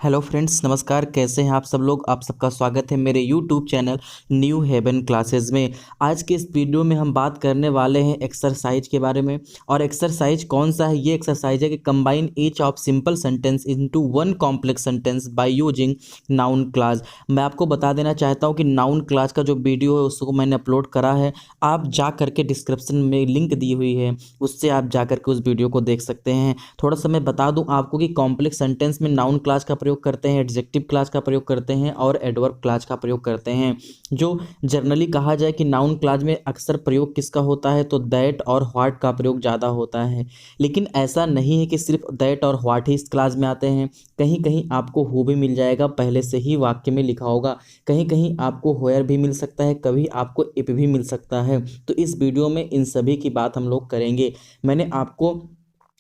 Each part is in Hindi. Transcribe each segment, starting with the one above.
हेलो फ्रेंड्स, नमस्कार। कैसे हैं आप सब लोग। आप सबका स्वागत है मेरे YouTube channel new heaven classes में। आज के इस वीडियो में हम बात करने वाले हैं एक्सरसाइज के बारे में। और एक्सरसाइज कौन सा है? ये एक्सरसाइज है कि combine each of simple sentence into one complex sentence by using noun class. मैं आपको बता देना चाहता हूँ कि नाउन क्लास का जो वीडियो है उसको मैंने अपलोड करा है। आप जा करके डिस्क्रिप्शन में लिंक दी हुई है, उससे आप जा करके उस वीडियो को देख सकते हैं। थोड़ा सा मैं बता दूं आपको कि कॉम्प्लेक्स सेंटेंस में नाउन क्लास का प्रयोग करते हैं, एडजेक्टिव क्लास का प्रयोग करते हैं और एडवर्ब क्लास का प्रयोग करते हैं। जो जनरली कहा जाए कि नाउन क्लास में अक्सर प्रयोग किसका होता है, तो दैट और व्हाट का प्रयोग ज़्यादा होता है। लेकिन ऐसा नहीं है कि सिर्फ दैट और व्हाट ही इस क्लास में आते हैं। कहीं कहीं आपको हु भी मिल जाएगा, पहले से ही वाक्य में लिखा होगा। कहीं कहीं आपको व्हेयर भी मिल सकता है, कभी आपको इफ भी मिल सकता है। तो इस वीडियो में इन सभी की बात हम लोग करेंगे। मैंने आपको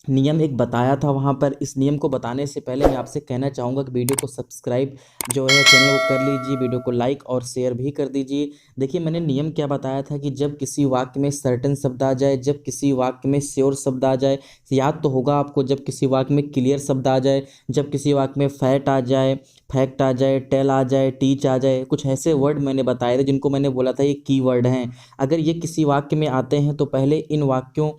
नियम एक बताया था वहाँ पर। इस नियम को बताने से पहले मैं आपसे कहना चाहूँगा कि वीडियो को सब्सक्राइब जो है चैनल को कर लीजिए, वीडियो को लाइक और शेयर भी कर दीजिए। देखिए, मैंने नियम क्या बताया था कि जब किसी वाक्य में सर्टेन शब्द आ जाए, जब किसी वाक्य में श्योर शब्द आ जाए, याद तो होगा आपको, जब किसी वाक्य में क्लियर शब्द आ जाए, जब किसी वाक्य में फैट आ जाए, फैक्ट आ जाए, टेल आ जाए, टीच आ जाए, कुछ ऐसे वर्ड मैंने बताए थे जिनको मैंने बोला था ये कीवर्ड हैं। अगर ये किसी वाक्य में आते हैं तो पहले इन वाक्यों,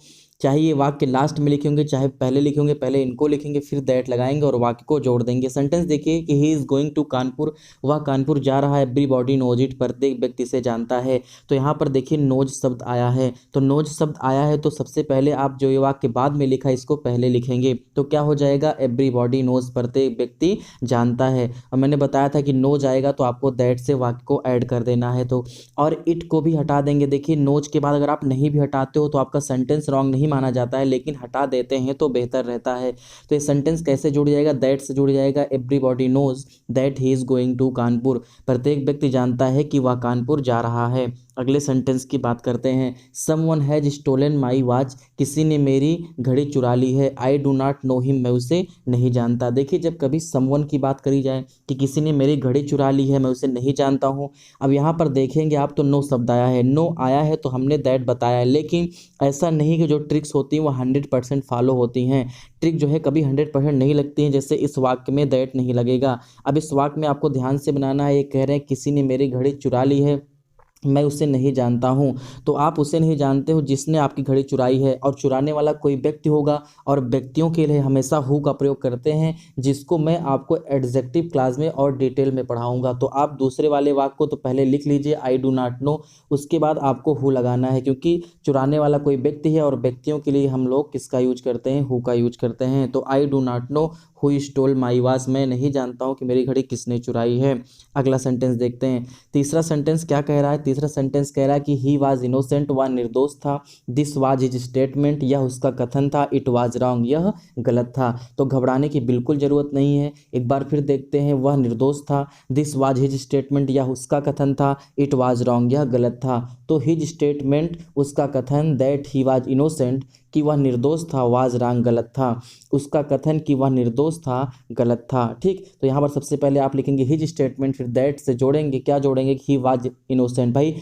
चाहे ये वाक्य लास्ट में लिखे होंगे चाहे पहले लिखे होंगे, पहले इनको लिखेंगे फिर दैट लगाएंगे और वाक्य को जोड़ देंगे। सेंटेंस देखिए कि he is going to Kanpur, वह कानपुर जा रहा है। एवरीबॉडी नोज इट, प्रत्येक व्यक्ति से जानता है। तो यहाँ पर देखिए नोज शब्द आया है। तो नोज शब्द आया है तो सबसे पहले आप जो ये वाक्य बाद में लिखा है इसको पहले लिखेंगे। तो क्या हो जाएगा? एवरीबॉडी नोज, प्रत्येक व्यक्ति जानता है। और मैंने बताया था कि नोज आएगा तो आपको दैट से वाक्य को ऐड कर देना है। तो और इट को भी हटा देंगे। देखिए, नोज के बाद अगर आप नहीं भी हटाते हो तो आपका सेंटेंस रॉन्ग नहीं माना जाता है, लेकिन हटा देते हैं तो बेहतर रहता है। तो ये सेंटेंस कैसे जुड़ जाएगा? दैट से जुड़ जाएगा। Everybody knows that he is going to Kanpur, प्रत्येक व्यक्ति जानता है कि वह कानपुर जा रहा है। अगले सेंटेंस की बात करते हैं। Someone has stolen my watch, किसी ने मेरी घड़ी चुरा ली है। I do not know him, मैं उसे नहीं जानता। देखिए, जब कभी समवन की बात करी जाए कि किसी ने मेरी घड़ी चुरा ली है, मैं उसे नहीं जानता हूँ। अब यहाँ पर देखेंगे आप तो नो शब्द आया है। नो आया है तो हमने दैट बताया है, लेकिन ऐसा नहीं कि जो ट्रिक्स होती हैं वो 100% फॉलो होती हैं। ट्रिक जो है कभी 100% नहीं लगती हैं। जैसे इस वाक्य में दैट नहीं लगेगा। अब इस वाक्य में आपको ध्यान से बनाना है। ये कह रहे हैं किसी ने मेरी घड़ी चुरा ली है, मैं उसे नहीं जानता हूँ। तो आप उसे नहीं जानते हो जिसने आपकी घड़ी चुराई है, और चुराने वाला कोई व्यक्ति होगा। और व्यक्तियों के लिए हमेशा हु का प्रयोग करते हैं, जिसको मैं आपको एडजेक्टिव क्लास में और डिटेल में पढ़ाऊंगा। तो आप दूसरे वाले वाक्य को तो पहले लिख लीजिए, आई डू नॉट नो, उसके बाद आपको हु लगाना है, क्योंकि चुराने वाला कोई व्यक्ति है और व्यक्तियों के लिए हम लोग किसका यूज करते हैं? हु का यूज करते हैं। तो I do not know who stole my watch, मैं नहीं जानता हूँ कि मेरी घड़ी किसने चुराई है। अगला सेंटेंस देखते हैं। तीसरा सेंटेंस क्या कह रहा है? तीसरा सेंटेंस कह रहा है कि ही वाज इनोसेंट, वह निर्दोष था। दिस वाज हिज स्टेटमेंट, यह उसका कथन था। इट वाज रॉन्ग, यह गलत था। तो घबराने की बिल्कुल जरूरत नहीं है। एक बार फिर देखते हैं। वह निर्दोष था, दिस वाज हिज स्टेटमेंट, यह उसका कथन था। इट वाज रॉन्ग, यह गलत था। तो हिज स्टेटमेंट उसका कथन, दैट ही वाज इनोसेंट कि वह निर्दोष था, वाज रॉन्ग गलत था। उसका कथन कि वह निर्दोष था गलत था। ठीक, तो यहाँ पर सबसे पहले आप लिखेंगे हिज स्टेटमेंट, फिर दैट से जोड़ेंगे। क्या जोड़ेंगे? ही वाज इनोसेंट। भाई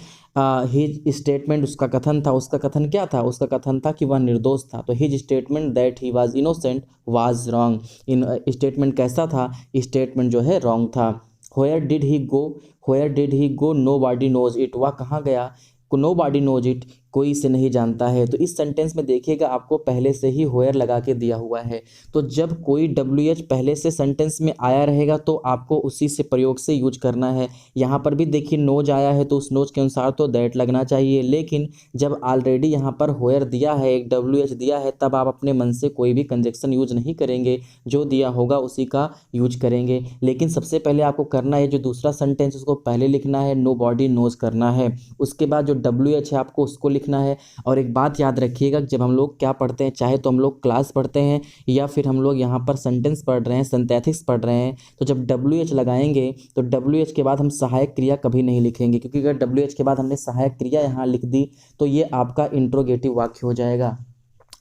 हिज स्टेटमेंट उसका कथन था, उसका कथन क्या था? उसका कथन था कि वह निर्दोष था। तो his statement that he was innocent was wrong. इन स्टेटमेंट कैसा था? स्टेटमेंट जो है रॉन्ग था। Where did he go, where did he go, nobody knows it, वह कहाँ गया? नो बॉडी नोज इट, कोई इसे नहीं जानता है। तो इस सेंटेंस में देखिएगा आपको पहले से ही व्हेयर लगा के दिया हुआ है। तो जब कोई WH पहले से सेंटेंस में आया रहेगा तो आपको उसी से प्रयोग से यूज करना है। यहाँ पर भी देखिए नोज आया है तो उस नोज के अनुसार तो दैट लगना चाहिए, लेकिन जब ऑलरेडी यहाँ पर व्हेयर दिया है, एक WH दिया है, तब आप अपने मन से कोई भी कंजक्शन यूज नहीं करेंगे। जो दिया होगा उसी का यूज करेंगे। लेकिन सबसे पहले आपको करना है जो दूसरा सेंटेंस उसको पहले लिखना है, नो बॉडी नोज करना है। उसके बाद जो WH है आपको उसको लिखना है। और एक बात याद रखिएगा, जब हम लोग क्या पढ़ते हैं, चाहे तो हम लोग क्लास पढ़ते हैं या फिर हम लोग यहाँ पर सेंटेंस पढ़ रहे हैं, सिंथेटिक्स पढ़ रहे हैं, तो जब WH लगाएंगे तो WH के बाद हम सहायक क्रिया कभी नहीं लिखेंगे, क्योंकि अगर WH के बाद हमने सहायक क्रिया यहाँ लिख दी तो ये आपका इंट्रोगेटिव वाक्य हो जाएगा।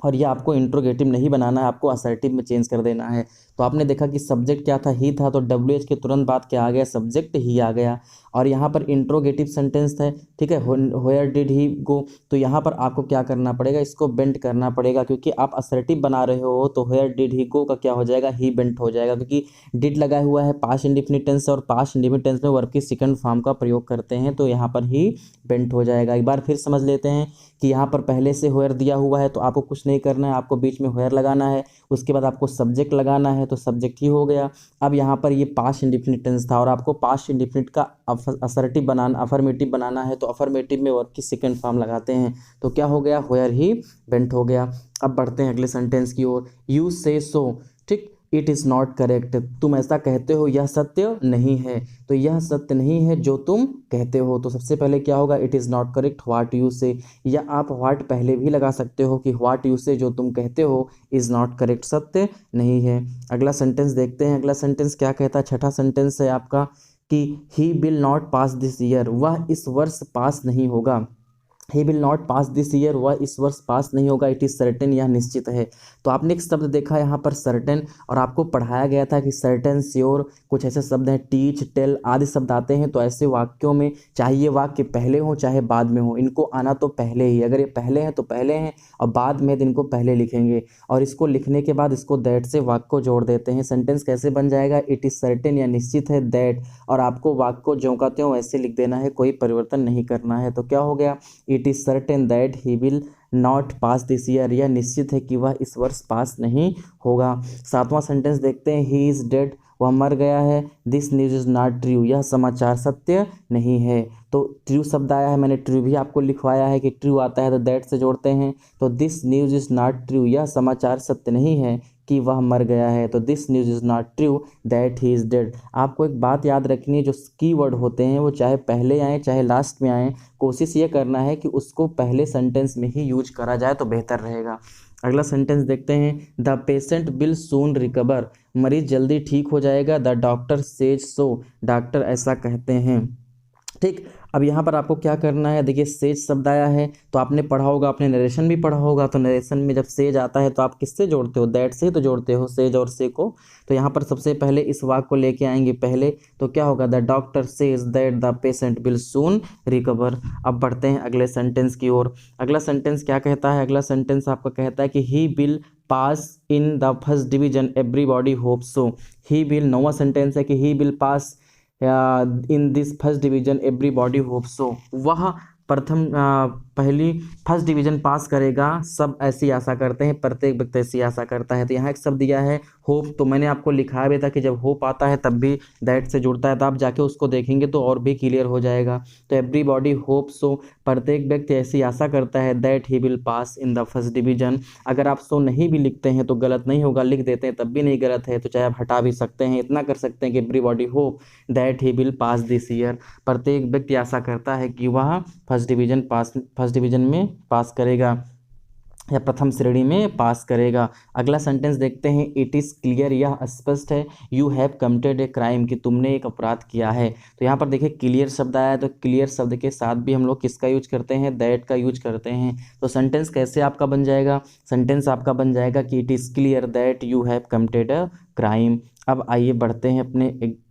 और ये आपको इंट्रोगेटिव नहीं बनाना है, आपको असर्टिव में चेंज कर देना है। तो आपने देखा कि सब्जेक्ट क्या था, ही था, तो WH के तुरंत बाद क्या आ गया, सब्जेक्ट ही आ गया। और यहाँ पर इंट्रोगेटिव सेंटेंस है, ठीक है, व्हेयर डिड ही गो, तो यहाँ पर आपको क्या करना पड़ेगा, इसको बेंट करना पड़ेगा, क्योंकि आप असर्टिव बना रहे हो तो व्हेयर डिड ही गो का क्या हो जाएगा, ही बेंट हो जाएगा, क्योंकि डिड लगा हुआ है पास्ट इंडेफिनिट टेंस और पास्ट इंडेफिनिट टेंस में वर्ब की सेकंड फॉर्म का प्रयोग करते हैं, तो यहाँ पर ही बेंट हो जाएगा। एक बार फिर समझ लेते हैं कि यहाँ पर पहले से व्हेयर दिया हुआ है तो आपको कुछ नहीं करना है, आपको बीच में व्हेयर लगाना है, उसके बाद आपको सब्जेक्ट लगाना है, तो सब्जेक्ट ही हो गया। अब यहाँ पर ये पास्ट इंडेफिनिट टेंस था और आपको पास्ट इंडेफिनिट का असर्टिव बनाना, अफर्मेटिव बनाना है, तो अफर्मेटिव में वर्ब की सेकंड फॉर्म लगाते हैं, तो क्या हो गया, व्हेयर ही बेंट हो गया। अब बढ़ते हैं अगले सेंटेंस की ओर। यू से सो, ठीक, इट इज़ नॉट करेक्ट, तुम ऐसा कहते हो, यह सत्य नहीं है, तो यह सत्य नहीं है जो तुम कहते हो, तो सबसे पहले क्या होगा, it is not correct what you से, या आप व्हाट पहले भी लगा सकते हो कि व्हाट यू से, जो तुम कहते हो, इज़ नॉट करेक्ट, सत्य नहीं है। अगला सेंटेंस देखते हैं, अगला सेंटेंस क्या कहता है, छठा सेंटेंस है आपका कि he will not pass this year, वह इस वर्ष पास नहीं होगा। He will not pass this year, वह इस वर्ष पास नहीं होगा, इट इज़ सर्टेन, यह निश्चित है। तो आपने एक शब्द देखा यहाँ पर सर्टेन, और आपको पढ़ाया गया था कि सर्टेन, श्योर, कुछ ऐसे शब्द हैं, टीच, टेल आदि शब्द आते हैं, तो ऐसे वाक्यों में चाहे ये वाक्य पहले हो चाहे बाद में हो, इनको आना तो पहले ही, अगर ये पहले हैं तो पहले हैं और बाद में इनको पहले लिखेंगे, और इसको लिखने के बाद इसको दैट से वाक्य को जोड़ देते हैं। सेंटेंस कैसे बन जाएगा, इट इज़ सर्टेन, या निश्चित है, दैट, और आपको वाक्य को ज्यों का त्यों वैसे लिख देना है, कोई परिवर्तन नहीं करना है। तो क्या हो गया, it is certain that he will not pass this year, यह निश्चित है कि वह इस वर्ष पास नहीं होगा। सातवां सेंटेंस देखते हैं, ही इज़ डेड, वह मर गया है, this news is not true, यह समाचार सत्य नहीं है। तो ट्रू शब्द आया है, मैंने ट्रू भी आपको लिखवाया है कि ट्रू आता है तो दैट से जोड़ते हैं, तो this news is not true, यह समाचार सत्य नहीं है कि वह मर गया है, तो this news is not true that he is dead. आपको एक बात याद रखनी है, जो कीवर्ड होते हैं वो चाहे पहले आए चाहे लास्ट में आए, कोशिश ये करना है कि उसको पहले सेंटेंस में ही यूज करा जाए तो बेहतर रहेगा। अगला सेंटेंस देखते हैं, the patient will soon recover, मरीज जल्दी ठीक हो जाएगा, the doctor says so, doctor ऐसा कहते हैं, ठीक। अब यहाँ पर आपको क्या करना है, देखिए सेज शब्द आया है, तो आपने पढ़ा होगा, आपने नरेशन भी पढ़ा होगा, तो नरेशन में जब सेज आता है तो आप किससे जोड़ते हो, दैट से ही तो जोड़ते हो, सेज और से को। तो यहाँ पर सबसे पहले इस वाक्य को लेके आएंगे पहले, तो क्या होगा, the doctor says that the patient will soon recover. अब बढ़ते हैं अगले सेंटेंस की ओर। अगला सेंटेंस क्या कहता है, अगला सेंटेंस आपका कहता है कि he will pass in the first division, everybody hope so. He will, नौवां सेंटेंस है कि he will pass in this first division, everybody hope so, वह प्रथम पहली फर्स्ट डिवीजन पास करेगा, सब ऐसी आशा करते हैं, प्रत्येक व्यक्ति ऐसी आशा करता है। तो यहाँ एक शब्द दिया है होप, तो मैंने आपको लिखा भी था कि जब होप आता है तब भी दैट से जुड़ता है, तो आप जाके उसको देखेंगे तो और भी क्लियर हो जाएगा। तो एवरीबॉडी होप सो, प्रत्येक व्यक्ति ऐसी आशा करता है, that he will pass in the first division. अगर आप सो नहीं भी लिखते हैं तो गलत नहीं होगा, लिख देते हैं तब भी नहीं गलत है, तो चाहे आप हटा भी सकते हैं, इतना कर सकते हैं कि everybody hope that he will pass this year, प्रत्येक व्यक्ति आशा करता है कि वह फर्स्ट डिवीजन में पास करेगा या प्रथम श्रेणी में पास करेगा। अगला सेंटेंस देखते हैं, इट इज़ क्लियर, यह स्पष्ट है, you have committed a crime, कि तुमने एक अपराध किया है। तो यहाँ पर देखिए क्लियर शब्द आया है, तो क्लियर शब्द के साथ भी हम लोग किसका यूज करते हैं, दैट का यूज करते हैं। तो सेंटेंस कैसे आपका बन जाएगा, सेंटेंस आपका बन जाएगा कि it is clear that you have committed a crime. अब आइए बढ़ते हैं अपने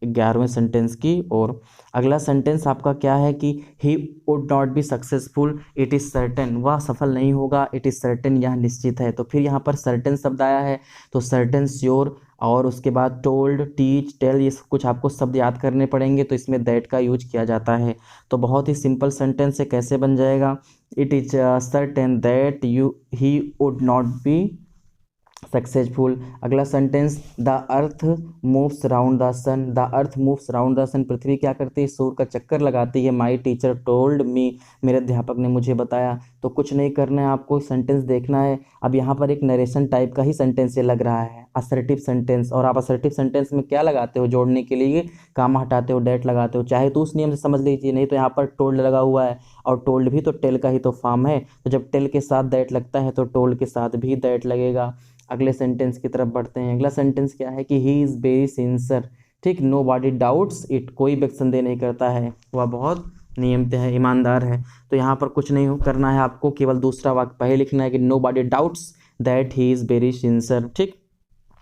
11वें सेंटेंस की और अगला सेंटेंस आपका क्या है कि ही would not be successful, it is certain, वह सफल नहीं होगा, इट इज़ सर्टेन, यह निश्चित है। तो फिर यहाँ पर सर्टेन शब्द आया है, तो सर्टेन, श्योर, और उसके बाद टोल्ड, टीच, टेल, ये सब कुछ आपको शब्द याद करने पड़ेंगे, तो इसमें दैट का यूज किया जाता है। तो बहुत ही सिंपल सेंटेंस है, कैसे बन जाएगा, it is certain that he would not be successful. अगला sentence, the earth moves round the sun, the earth moves round the sun, पृथ्वी क्या करती है, सूर्य का चक्कर लगाती है, माई टीचर टोल्ड मी, मेरे अध्यापक ने मुझे बताया। तो कुछ नहीं करना है, आपको सेंटेंस देखना है। अब यहाँ पर एक नरेशन टाइप का ही सेंटेंस ये लग रहा है, असर्टिव सेंटेंस, और आप असर्टिव सेंटेंस में क्या लगाते हो, जोड़ने के लिए कामा हटाते हो, डेट लगाते हो, चाहे तो उस नियम से समझ लीजिए, नहीं तो यहाँ पर टोल्ड लगा हुआ है, और टोल्ड भी तो टेल का ही तो फॉर्म है, तो जब टेल के साथ दैट लगता है तो टोल्ड के साथ भी दैट लगेगा। अगले सेंटेंस की तरफ बढ़ते हैं। अगला सेंटेंस क्या है कि ही इज़ वेरी सिंसियर, ठीक, नो बॉडी डाउट्स इट, कोई भी संदेह नहीं करता है, वह बहुत नियमित है, ईमानदार है। तो यहाँ पर कुछ नहीं करना है आपको, केवल दूसरा वाक्य पहले लिखना है कि nobody doubts that he is very sincere, ठीक।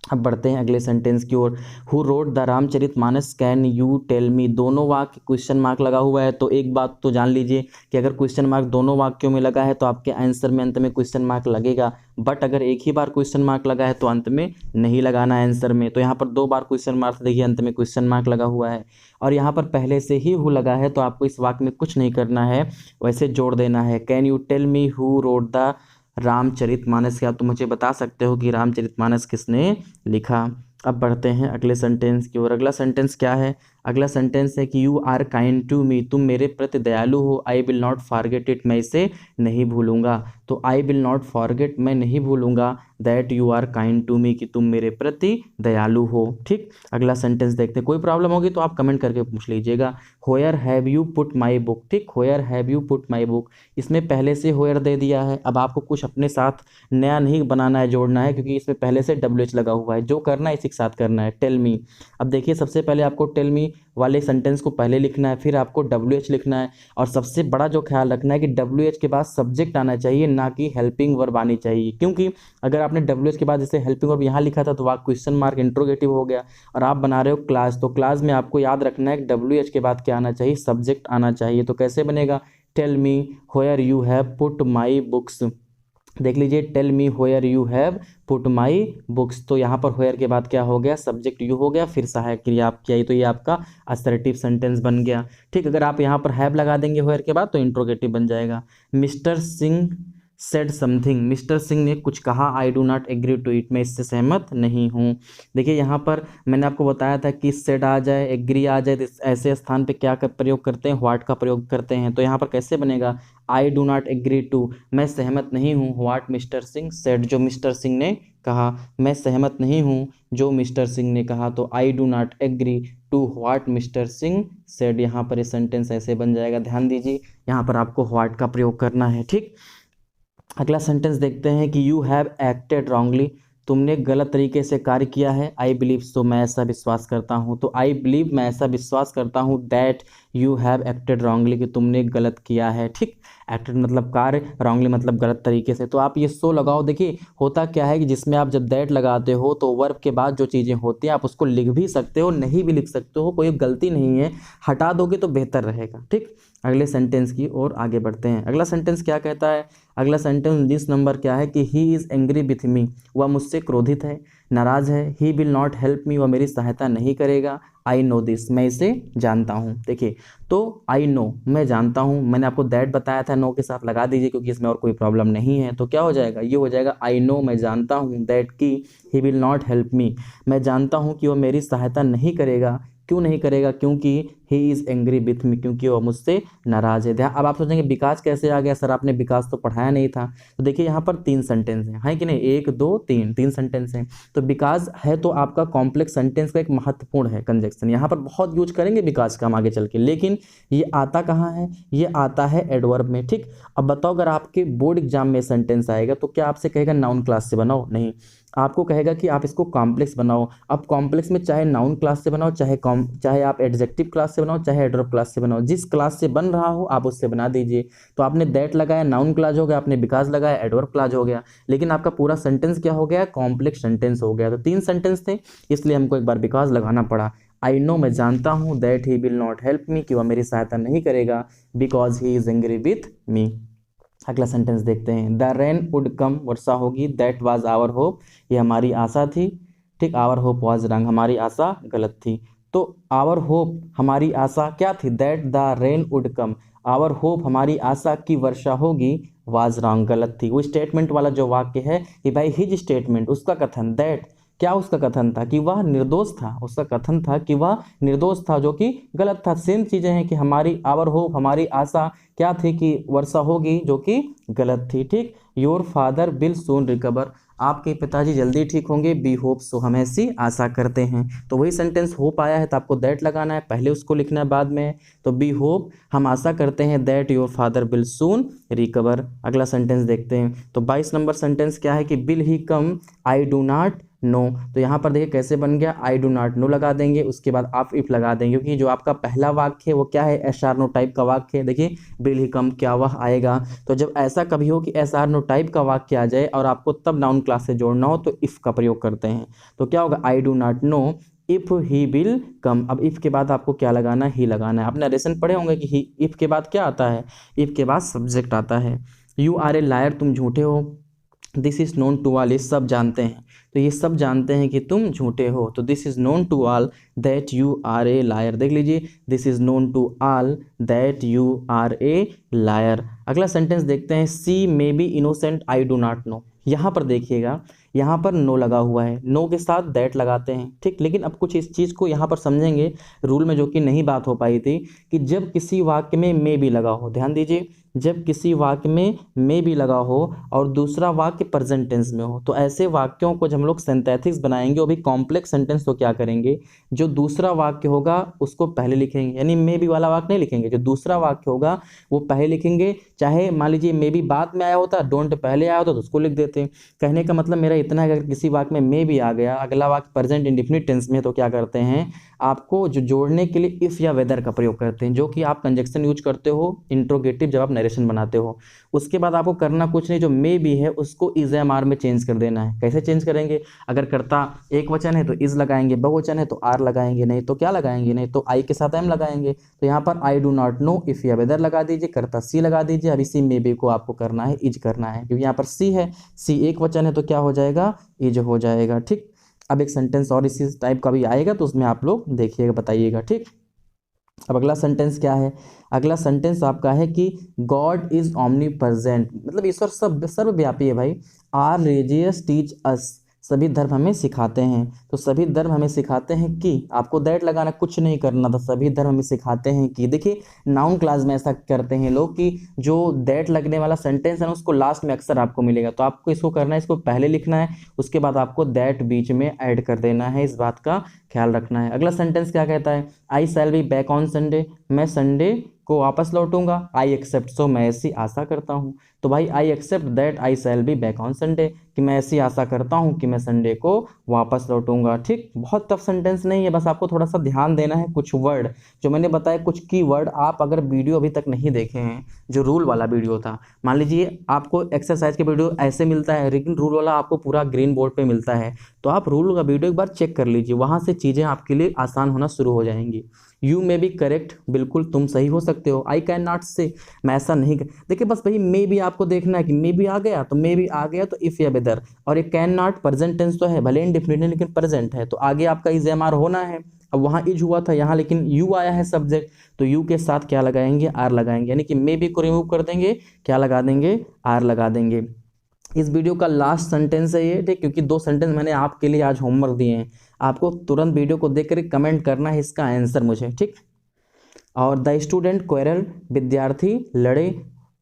अब बढ़ते हैं अगले सेंटेंस की ओर। Who wrote the Ramcharitmanas can you tell me. दोनों वाक्य क्वेश्चन मार्क लगा हुआ है, तो एक बात तो जान लीजिए कि अगर क्वेश्चन मार्क दोनों वाक्यों में लगा है तो आपके आंसर में अंत में क्वेश्चन मार्क लगेगा, बट अगर एक ही बार क्वेश्चन मार्क लगा है तो अंत में नहीं लगाना है आंसर में। तो यहाँ पर 2 बार क्वेश्चन मार्क देखिए, अंत में क्वेश्चन मार्क लगा हुआ है और यहाँ पर पहले से ही हु लगा है, तो आपको इस वाक्य में कुछ नहीं करना है, वैसे जोड़ देना है। Can you tell me who wrote the Ramcharitmanas. क्या तुम मुझे बता सकते हो कि रामचरितमानस किसने लिखा। अब बढ़ते हैं अगले सेंटेंस की ओर। अगला सेंटेंस क्या है? अगला सेंटेंस है कि you are kind to me. तुम मेरे प्रति दयालु हो। I will not forget it. मैं इसे नहीं भूलूंगा। तो आई विल नॉट फॉरगेट, मैं नहीं भूलूंगा, that you are kind to me, कि तुम मेरे प्रति दयालु हो। ठीक, अगला सेंटेंस देखते हैं। कोई प्रॉब्लम होगी तो आप कमेंट करके पूछ लीजिएगा। Where have you put my book. ठीक, where have you put my book, इसमें पहले से होयर दे दिया है। अब आपको कुछ अपने साथ नया नहीं बनाना है, जोड़ना है, क्योंकि इसमें पहले से WH लगा हुआ है। जो करना है इसी के साथ करना है। Tell me. अब देखिए, सबसे पहले आपको टेल मी वाले सेंटेंस को पहले लिखना है, फिर आपको WH लिखना है, और सबसे बड़ा जो ख्याल रखना है कि WH के बाद सब्जेक्ट आना चाहिए, ना कि हेल्पिंग वर्ब आनी चाहिए। क्योंकि अगर आपने WH के बाद जैसे हेल्पिंग वर्ब यहाँ लिखा था तो वहाँ क्वेश्चन मार्क इंट्रोगेटिव हो गया, और आप बना रहे हो क्लास, तो क्लास में आपको याद रखना है कि WH के बाद क्या आना चाहिए, सब्जेक्ट आना चाहिए। तो कैसे बनेगा? Tell me where you have put my books. देख लीजिए, tell me where you have put my books. तो यहाँ पर व्हेयर के बाद क्या हो गया, सब्जेक्ट यू हो गया, फिर सहायक क्रिया आप किया, तो ये आपका असर्टिव सेंटेंस बन गया। ठीक, अगर आप यहाँ पर हैव लगा देंगे व्हेयर के बाद तो इंट्रोगेटिव बन जाएगा। Mister Singh said something. Mister Singh ने कुछ कहा। I do not agree to it. मैं इससे सहमत नहीं हूँ। देखिए, यहाँ पर मैंने आपको बताया था कि सेड आ जाए, एग्री आ जाए, तो ऐसे स्थान पे क्या का प्रयोग करते हैं, व्हाट का प्रयोग करते हैं। तो यहाँ पर कैसे बनेगा? I do not agree to, मैं सहमत नहीं हूँ, व्हाट मिस्टर सिंह सेड, जो मिस्टर सिंह ने कहा। मैं सहमत नहीं हूँ जो मिस्टर सिंह ने कहा, तो I do not agree to what mister Singh said. यहाँ पर ये सेंटेंस ऐसे बन जाएगा। ध्यान दीजिए, यहाँ पर आपको व्हाट का प्रयोग करना है। ठीक, अगला सेंटेंस देखते हैं कि यू हैव एक्टेड रॉन्गली। तुमने गलत तरीके से कार्य किया है। आई बिलीव सो, मैं ऐसा विश्वास करता हूँ। तो आई बिलीव, मैं ऐसा विश्वास करता हूँ, that you have acted wrongly, कि तुमने गलत किया है। ठीक, एक्टेड मतलब कार्य, रॉन्गली मतलब गलत तरीके से। तो आप ये सो लगाओ। देखिए, होता क्या है कि जिसमें आप जब दैट लगाते हो तो वर्ब के बाद जो चीज़ें होती हैं आप उसको लिख भी सकते हो, नहीं भी लिख सकते हो, कोई गलती नहीं है। हटा दोगे तो बेहतर रहेगा। ठीक, अगले सेंटेंस की ओर आगे बढ़ते हैं। अगला सेंटेंस क्या कहता है? अगला सेंटेंस 20 नंबर क्या है कि he is angry with me. वह मुझसे क्रोधित है, नाराज है। He will not help me, वह मेरी सहायता नहीं करेगा। आई नो दिस, मैं इसे जानता हूँ। देखिए, तो आई नो, मैं जानता हूँ, मैंने आपको दैट बताया था, नो के साथ लगा दीजिए क्योंकि इसमें और कोई प्रॉब्लम नहीं है। तो क्या हो जाएगा? ये हो जाएगा आई नो, मैं जानता हूँ, दैट की he will not help me, मैं जानता हूँ कि वह मेरी सहायता नहीं करेगा। क्यों नहीं करेगा? क्योंकि he is angry with me, क्योंकि वह मुझसे नाराज है। अब आप सोचेंगे विकास कैसे आ गया सर, आपने विकास तो पढ़ाया नहीं था। तो देखिए, यहाँ पर 3 सेंटेंस हैं, है कि नहीं? 1 2 3, 3 सेंटेंस हैं। तो विकास है तो आपका कॉम्प्लेक्स सेंटेंस का एक महत्वपूर्ण है कंजक्शन। यहाँ पर बहुत यूज करेंगे विकास का हम आगे चल के, लेकिन ये आता कहाँ है? ये आता है एडवर्ब में। ठीक, अब बताओ, अगर आपके बोर्ड एग्जाम में सेंटेंस आएगा तो क्या आपसे कहेगा नाउन क्लास से बनाओ? नहीं, आपको कहेगा कि आप इसको कॉम्प्लेक्स बनाओ। अब कॉम्प्लेक्स में चाहे नाउन क्लास से बनाओ, चाहे आप एडजेक्टिव क्लास से बनाओ, चाहे एडवर्ब क्लास से बनाओ, जिस क्लास से बन रहा हो आप उससे बना दीजिए। तो आपने दैट लगाया, नाउन क्लास हो गया, आपने विकास लगाया, एडवर्ब क्लास हो गया, लेकिन आपका पूरा सेंटेंस क्या हो गया? कॉम्प्लेक्स सेंटेंस हो गया। तो 3 सेंटेंस थे, इसलिए हमको एक बार विकास लगाना पड़ा। आई नो, मैं जानता हूँ, that he will not help me, कि वह मेरी सहायता नहीं करेगा, because he is angry with me. अगला सेंटेंस देखते हैं। द रेन वुड कम, वर्षा होगी, दैट वाज आवर होप, ये हमारी आशा थी। ठीक, आवर होप वाज रंग, हमारी आशा गलत थी। तो आवर होप, हमारी आशा क्या थी? That the rain would come, our hope, हमारी आशा की वर्षा होगी, वाज रॉन्ग, गलत थी। वो स्टेटमेंट वाला जो वाक्य है कि भाई हिज स्टेटमेंट, उसका कथन, दैट क्या उसका कथन था? कि वह निर्दोष था। उसका कथन था कि वह निर्दोष था, जो कि गलत था। सेम चीजें हैं कि हमारी आवर होप, हमारी आशा क्या थी? कि वर्षा होगी, जो कि गलत थी। ठीक, your father will soon recover, आपके पिताजी जल्दी ठीक होंगे, बी होप सो, हम ऐसी आशा करते हैं। तो वही सेंटेंस होप आया है तो आपको दैट लगाना है, पहले उसको लिखना है बाद में। तो बी होप, हम आशा करते हैं, that your father will soon recover. अगला सेंटेंस देखते हैं। तो 22 नंबर सेंटेंस क्या है कि will he come, I do not no. तो यहाँ पर देखिए कैसे बन गया, आई डू नॉट नो लगा देंगे, उसके बाद आप इफ लगा देंगे, क्योंकि जो आपका पहला वाक्य है वो क्या है, एस आर नो टाइप का वाक्य है। देखिए विल ही कम, क्या वह आएगा। तो जब ऐसा कभी हो कि एस आर नो टाइप का वाक्य आ जाए और आपको तब नाउन क्लास से जोड़ना हो तो इफ का प्रयोग करते हैं। तो क्या होगा, आई do not know if he will come. अब इफ के बाद आपको क्या लगाना है, ही लगाना है। आपने नरेशन पढ़े होंगे कि ही इफ के बाद क्या आता है, इफ के बाद सब्जेक्ट आता है। यू आर ए लायर, तुम झूठे हो। This is known to all, ये सब जानते हैं। तो ये सब जानते हैं कि तुम झूठे हो, तो this is known to all that you are a liar. देख लीजिए, this is known to all that you are a liar. अगला सेंटेंस देखते हैं, she may be innocent I do not know. यहाँ पर देखिएगा, यहाँ पर नो लगा हुआ है, नो के साथ दैट लगाते हैं, ठीक। लेकिन अब कुछ इस चीज़ को यहाँ पर समझेंगे रूल में, जो कि नहीं बात हो पाई थी, कि जब किसी वाक्य में मे भी लगा हो, ध्यान दीजिए, जब किसी वाक्य में मे भी लगा हो और दूसरा वाक्य प्रेजेंट टेंस में हो, तो ऐसे वाक्यों को जब हम लोग सिंथेटिक्स बनाएंगे, वो भी कॉम्प्लेक्स सेंटेंस, तो क्या करेंगे, जो दूसरा वाक्य होगा उसको पहले लिखेंगे, यानी मे भी वाला वाक्य नहीं लिखेंगे, जो दूसरा वाक्य होगा वो पहले लिखेंगे। चाहे मान लीजिए मे भी बाद में आया होता, डोंट पहले आया होता, तो उसको लिख देते हैं। कहने का मतलब मेरा इतना है, अगर किसी वाक्य में मे भी आ गया, अगला वाक्य प्रेजेंट इंडेफिनिट टेंस में, तो क्या करते हैं, आपको जो जोड़ने के लिए इफ या वेदर का प्रयोग करते हैं, जो कि आप कंजक्शन यूज करते हो इंट्रोगेटिव जब आप नरेशन बनाते हो। उसके बाद आपको करना कुछ नहीं, जो मे भी है उसको इज एम आर में चेंज कर देना है। कैसे चेंज करेंगे, अगर कर्ता एक वचन है तो इज लगाएंगे, बहुवचन है तो आर लगाएंगे, नहीं तो क्या लगाएंगे, नहीं तो आई के साथ एम लगाएंगे। तो यहाँ पर आई डू नॉट नो इफ या वेदर लगा दीजिए, कर्ता सी लगा दीजिए। अब इसी मे बी को आपको करना है इज करना है, क्योंकि यहाँ पर सी है, सी एक वचन है तो क्या हो जाएगा, इज हो जाएगा, ठीक। अब एक सेंटेंस और इसी टाइप का भी आएगा, तो उसमें आप लोग देखिएगा, बताइएगा, ठीक। अब अगला सेंटेंस क्या है, अगला सेंटेंस आपका है कि गॉड इज ऑमनी प्रेजेंट, मतलब ईश्वर सब सर्वव्यापी है भाई। आर रिलीजियस टीच अस, सभी धर्म हमें सिखाते हैं। तो सभी धर्म हमें सिखाते हैं कि, आपको दैट लगाना, कुछ नहीं करना था, सभी धर्म हमें सिखाते हैं कि। देखिए नाउन क्लास में ऐसा करते हैं लोग कि जो दैट लगने वाला सेंटेंस है ना, उसको लास्ट में अक्सर आपको मिलेगा, तो आपको इसको करना है, इसको पहले लिखना है, उसके बाद आपको दैट बीच में ऐड कर देना है, इस बात का ख्याल रखना है। अगला सेंटेंस क्या कहता है, I shall be back on Sunday, मैं संडे को वापस लौटूंगा। आई एक्सेप्ट, सो मैं ऐसी आशा करता हूँ। तो भाई I accept that I shall be back on Sunday, कि मैं ऐसी आशा करता हूँ कि मैं संडे को वापस लौटूंगा, ठीक। बहुत टफ सेंटेंस नहीं है, बस आपको थोड़ा सा ध्यान देना है। कुछ वर्ड जो मैंने बताया, कुछ की वर्ड, आप अगर वीडियो अभी तक नहीं देखे हैं, जो रूल वाला वीडियो था, मान लीजिए आपको एक्सरसाइज के वीडियो ऐसे मिलता है, लेकिन रूल वाला आपको पूरा ग्रीन बोर्ड पे मिलता है, तो आप रूल का वीडियो एक बार चेक कर लीजिए, वहां से चीजें आपके लिए आसान होना शुरू हो जाएंगी। यू मे बी करेक्ट, बिल्कुल तुम सही हो सकते हो। आई कैन नॉट से, मैं ऐसा नहीं देखिए, बस भाई मे भी आपको देखना है कि मे भी आ गया तो मे भी आ गया, तो इफ या वेदर, और ये कैन नॉट प्रेजेंट टेंस तो है, भले इंडेफिनिट है लेकिन प्रेजेंट है, तो आगे आपका इज एम आर होना है। अब वहां इज हुआ था, यहाँ लेकिन यू आया है सब्जेक्ट, तो यू के साथ क्या लगाएंगे, आर लगाएंगे, यानी कि मे बी को रिमूव कर देंगे, क्या लगा देंगे, आर लगा देंगे। इस वीडियो का लास्ट सेंटेंस है ये, ठीक, क्योंकि 2 सेंटेंस मैंने आपके लिए आज होमवर्क दिए हैं, आपको तुरंत वीडियो को देख कर कमेंट करना है इसका आंसर मुझे, ठीक। और द स्टूडेंट क्वेरल, विद्यार्थी लड़े।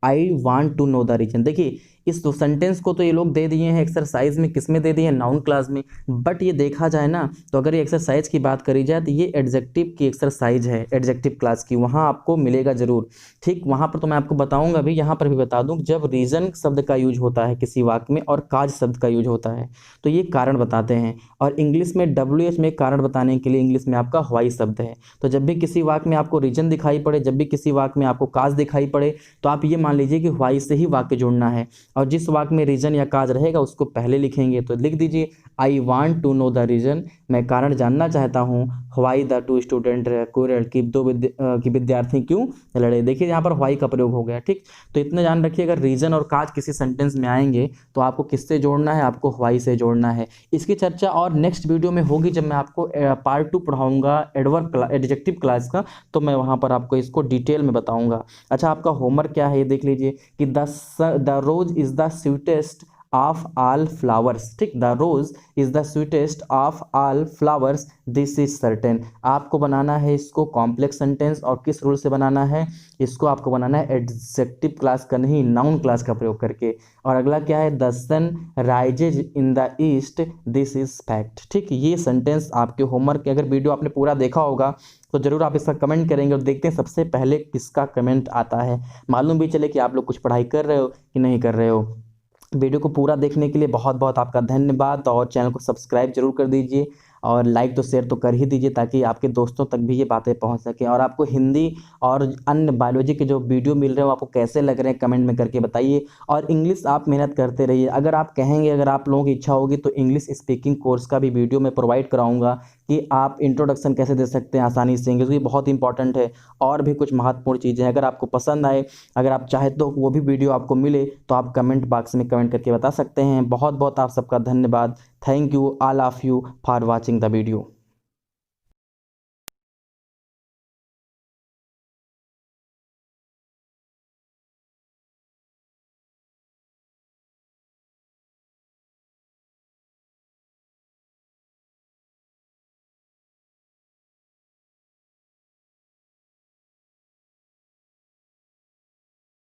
I want to know the reason. देखिए इस सेंटेंस को तो ये लोग दे दिए हैं एक्सरसाइज में, किस में दे दिए हैं, नाउन क्लास में, बट ये देखा जाए ना, तो अगर ये एक्सरसाइज की बात करी जाए तो ये एडजेक्टिव की एक्सरसाइज है, एडजेक्टिव क्लास की, वहाँ आपको मिलेगा जरूर, ठीक। वहाँ पर तो मैं आपको बताऊंगा भी, यहाँ पर भी बता दूं, जब रीजन शब्द का यूज होता है किसी वाक्य में और काज शब्द का यूज होता है, तो ये कारण बताते हैं। और इंग्लिश में WH में कारण बताने के लिए इंग्लिश में आपका व्हाई शब्द है। तो जब भी किसी वाक्य में आपको रीजन दिखाई पड़े, जब भी किसी वाक्य में आपको काज दिखाई पड़े, तो आप ये मान लीजिए कि व्हाई से ही वाक्य जोड़ना है, और जिस वाक्य में रीजन या काज रहेगा उसको पहले लिखेंगे। तो लिख दीजिए, I want to know the reason, मैं कारण जानना चाहता हूँ, व्हाई द 2 स्टूडेंट क्वेरल, कि विद्यार्थी क्यों लड़े। देखिए यहाँ पर व्हाई का प्रयोग हो गया, ठीक। तो इतना जान रखिए, अगर रीजन और काज किसी सेंटेंस में आएंगे तो आपको किससे जोड़ना है, आपको व्हाई से जोड़ना है। इसकी चर्चा और नेक्स्ट वीडियो में होगी, जब मैं आपको पार्ट 2 पढ़ाऊंगा एडजेक्टिव क्लास का, तो मैं वहाँ पर आपको इसको डिटेल में बताऊंगा। अच्छा, आपका होमवर्क क्या है ये देख लीजिए, कि the rose is the sweetest of all flowers, ठीक। The rose is the sweetest of all flowers, this is certain. आपको बनाना है इसको कॉम्प्लेक्स सेंटेंस, और किस रूल से बनाना है, इसको आपको बनाना है एडजेक्टिव क्लास का नहीं, नाउन क्लास का प्रयोग करके। और अगला क्या है, the sun rises in the east, this is fact, ठीक। ये सेंटेंस आपके होमवर्क के, अगर वीडियो आपने पूरा देखा होगा तो जरूर आप इसका कमेंट करेंगे, और देखते हैं सबसे पहले किसका कमेंट आता है, मालूम भी चले कि आप लोग कुछ पढ़ाई कर रहे हो कि नहीं कर रहे हो। वीडियो को पूरा देखने के लिए बहुत बहुत आपका धन्यवाद, और चैनल को सब्सक्राइब जरूर कर दीजिए और लाइक तो शेयर तो कर ही दीजिए ताकि आपके दोस्तों तक भी ये बातें पहुंच सकें। और आपको हिंदी और अन्य बायोलॉजी के जो वीडियो मिल रहे हैं वो आपको कैसे लग रहे हैं कमेंट में करके बताइए। और इंग्लिश आप मेहनत करते रहिए। अगर आप कहेंगे, अगर आप लोगों की इच्छा होगी तो इंग्लिश स्पीकिंग कोर्स का भी वीडियो मैं प्रोवाइड कराऊंगा कि आप इंट्रोडक्शन कैसे दे सकते हैं आसानी से इंग्लिश, बहुत इंपॉर्टेंट है। और भी कुछ महत्वपूर्ण चीज़ें हैं, अगर आपको पसंद आए, अगर आप चाहे तो वो भी वीडियो आपको मिले तो आप कमेंट बॉक्स में कमेंट करके बता सकते हैं। बहुत बहुत आप सबका धन्यवाद। Thank you all of you for watching the video.